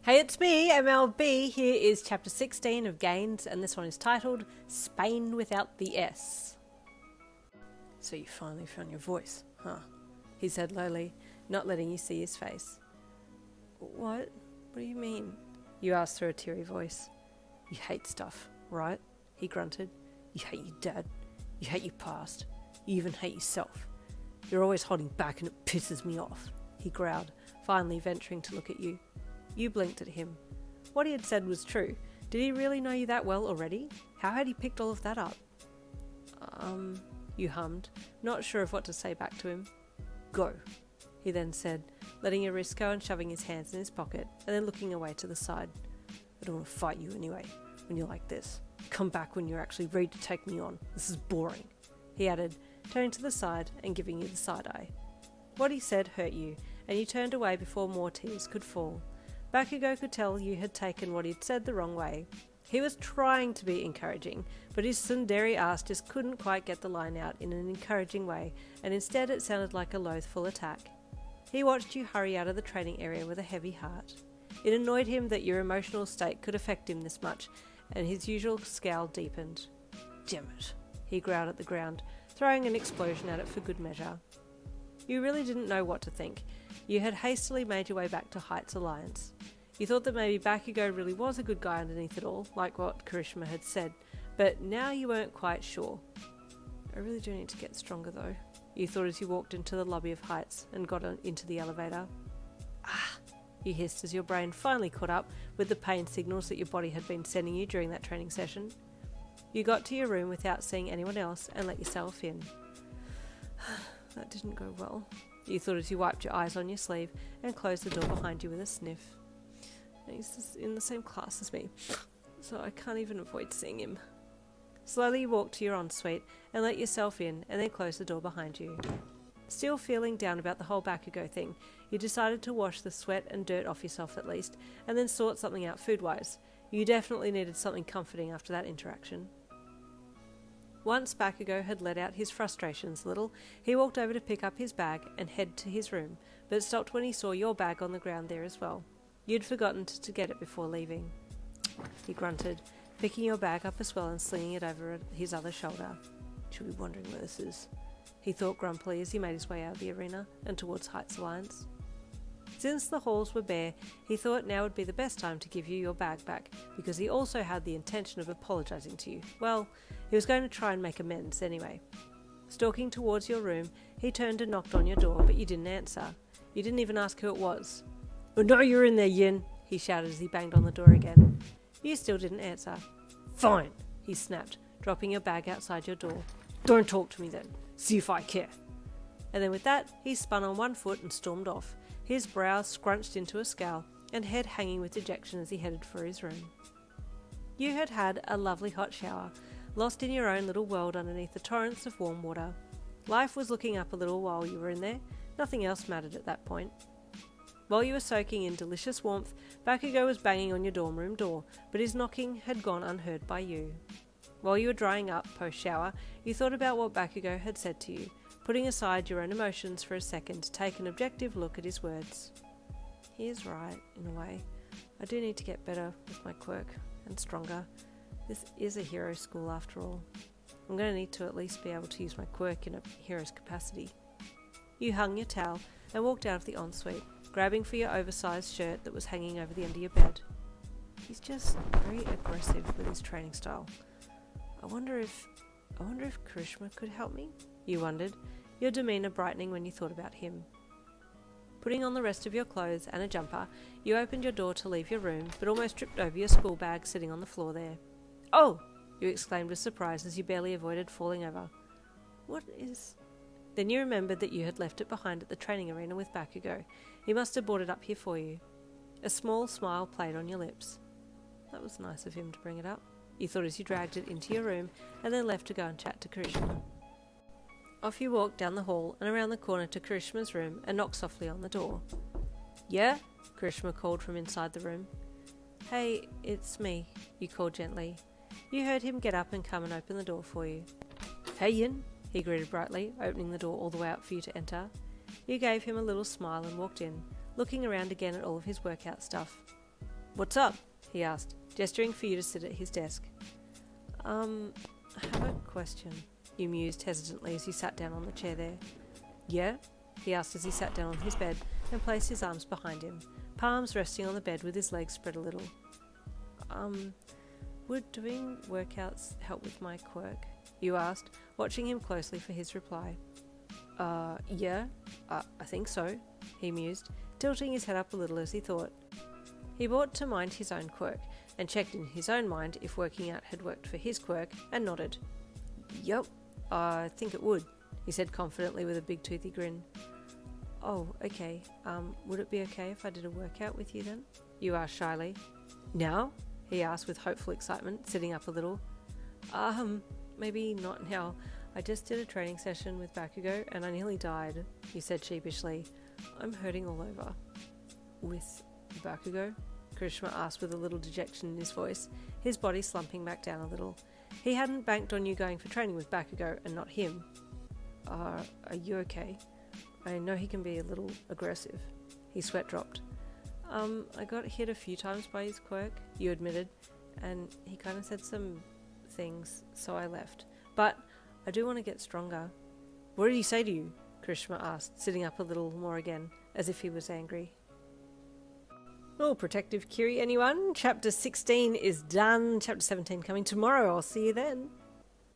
Hey, it's me, MLB. Here is chapter 16 of Gains, and this one is titled Spain Without the S. So you finally found your voice, huh? He said lowly, not letting you see his face. What? What do you mean? You asked through a teary voice. You hate stuff, right? He grunted. You hate your dad. You hate your past. You even hate yourself. You're always holding back and it pisses me off, he growled, finally venturing to look at you. You blinked at him. What he had said was true. Did he really know you that well already? How had he picked all of that up? You hummed, not sure of what to say back to him. Go, he then said, letting your wrist go and shoving his hands in his pocket, and then looking away to the side. I don't want to fight you anyway, when you're like this. Come back when you're actually ready to take me on. This is boring, he added, turning to the side and giving you the side eye. What he said hurt you, and you turned away before more tears could fall. Bakugo could tell you had taken what he'd said the wrong way. He was trying to be encouraging, but his tsundere ass just couldn't quite get the line out in an encouraging way, and instead it sounded like a loathful attack. He watched you hurry out of the training area with a heavy heart. It annoyed him that your emotional state could affect him this much, and his usual scowl deepened. Damn it, he growled at the ground, throwing an explosion at it for good measure. You really didn't know what to think. You had hastily made your way back to Heights Alliance. You thought that maybe Bakugo really was a good guy underneath it all, like what Kirishima had said, but now you weren't quite sure. I really do need to get stronger though, you thought as you walked into the lobby of Heights and got into the elevator. Ah, you hissed as your brain finally caught up with the pain signals that your body had been sending you during that training session. You got to your room without seeing anyone else and let yourself in. That didn't go well, you thought as you wiped your eyes on your sleeve and closed the door behind you with a sniff. He's in the same class as me, so I can't even avoid seeing him. Slowly you walked to your ensuite and let yourself in and then closed the door behind you. Still feeling down about the whole Bakugo thing, you decided to wash the sweat and dirt off yourself at least, and then sort something out food-wise. You definitely needed something comforting after that interaction. Once Bakugo had let out his frustrations a little, he walked over to pick up his bag and head to his room, but stopped when he saw your bag on the ground there as well. You'd forgotten to get it before leaving. He grunted, picking your bag up as well and slinging it over his other shoulder. She'll be wondering where this is, he thought grumpily as he made his way out of the arena and towards Heights Alliance. Since the halls were bare, he thought now would be the best time to give you your bag back, because he also had the intention of apologising to you. Well, he was going to try and make amends anyway. Stalking towards your room, he turned and knocked on your door, but you didn't answer. You didn't even ask who it was. Oh no, you're in there, Yin, he shouted as he banged on the door again. You still didn't answer. Fine, he snapped, dropping your bag outside your door. Don't talk to me then. See if I care. And then with that, he spun on one foot and stormed off, his brows scrunched into a scowl and head hanging with dejection as he headed for his room. You had had a lovely hot shower, lost in your own little world underneath the torrents of warm water. Life was looking up a little while you were in there. Nothing else mattered at that point. While you were soaking in delicious warmth, Bakugo was banging on your dorm room door, but his knocking had gone unheard by you. While you were drying up post-shower, you thought about what Bakugo had said to you, putting aside your own emotions for a second to take an objective look at his words. He is right, in a way. I do need to get better with my quirk, and stronger. This is a hero school after all. I'm going to need to at least be able to use my quirk in a hero's capacity. You hung your towel and walked out of the ensuite, grabbing for your oversized shirt that was hanging over the end of your bed. He's just very aggressive with his training style. I wonder if Kirishima could help me? You wondered, your demeanour brightening when you thought about him. Putting on the rest of your clothes and a jumper, you opened your door to leave your room, but almost tripped over your school bag sitting on the floor there. Oh! You exclaimed with surprise as you barely avoided falling over. What is... Then you remembered that you had left it behind at the training arena with Bakugo. He must have brought it up here for you. A small smile played on your lips. That was nice of him to bring it up, you thought as you dragged it into your room and then left to go and chat to Kirishima. Off you walked down the hall and around the corner to Kirishima's room and knocked softly on the door. Yeah? Kirishima called from inside the room. Hey, it's me, you called gently. You heard him get up and come and open the door for you. Hey Yin, he greeted brightly, opening the door all the way out for you to enter. You gave him a little smile and walked in, looking around again at all of his workout stuff. What's up? He asked, gesturing for you to sit at his desk. I have a question, you mused hesitantly as he sat down on the chair there. Yeah? He asked as he sat down on his bed and placed his arms behind him, palms resting on the bed with his legs spread a little. Would doing workouts help with my quirk? You asked, watching him closely for his reply. Yeah, I think so, he mused, tilting his head up a little as he thought. He brought to mind his own quirk, and checked in his own mind if working out had worked for his quirk, and nodded. Yep, I think it would, he said confidently with a big toothy grin. Oh, okay, would it be okay if I did a workout with you then? You asked shyly. Now? He asked with hopeful excitement, sitting up a little. Maybe not now. I just did a training session with Bakugo and I nearly died, you said sheepishly. I'm hurting all over. With Bakugo? Kirishima asked with a little dejection in his voice, his body slumping back down a little. He hadn't banked on you going for training with Bakugo and not him. Are you okay? I know he can be a little aggressive. His sweat dropped. I got hit a few times by his quirk, you admitted, and he kind of said some things, so I left. But I do want to get stronger. What did he say to you? Kirishima asked, sitting up a little more again, as if he was angry. Oh, protective Kiri, anyone? Chapter 16 is done. Chapter 17 coming tomorrow. I'll see you then.